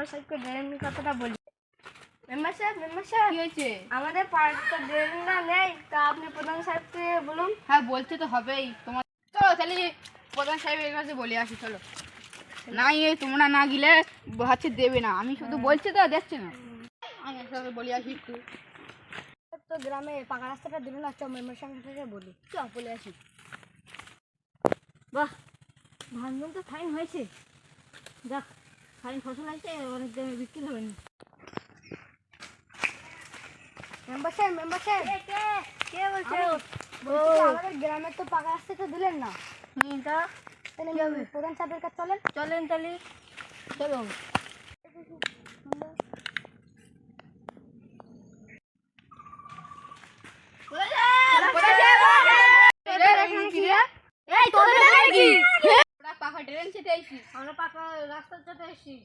Member সাহেবকে ড্রেনের কথাটা বলি। মেম্বার সাহেব কি হয়েছে? আমাদের পাড়াতে তো ড্রেনটা নেই, তা আপনি প্রধান সাহেবকে বলুন। হ্যাঁ বলতে তো হবেই তোমার। চলো তাহলে প্রধান সাহেবের কাছে বলে আসি। চলো। না তোমরা না গেলে হচ্ছে দেবে না। আমি শুধু বলছি তো, দেখছি না। আমি একসাথে বলে আসি একটু। তো গ্রামে পাকা রাস্তাটা দিল না, চ মেম্বার সাহেবকে বলি। চ বলে আসি। বাহ, ধান তো ফাইন হয়েছে। যাক, ফাইন ফসল আছে, অনেক দামে বিক্রি হবে না। মেম্বার সাহেব কে বলছে? আমাদের গ্রামে তো পাকা রাস্তাটা দিলেন না। তা প্রধান সাহেবের কাছে চলেন তাহলে। চলো। পাকা ড্রেন সেটাইছি। আমরা পাকা রাস্তা যেতে এসেছি।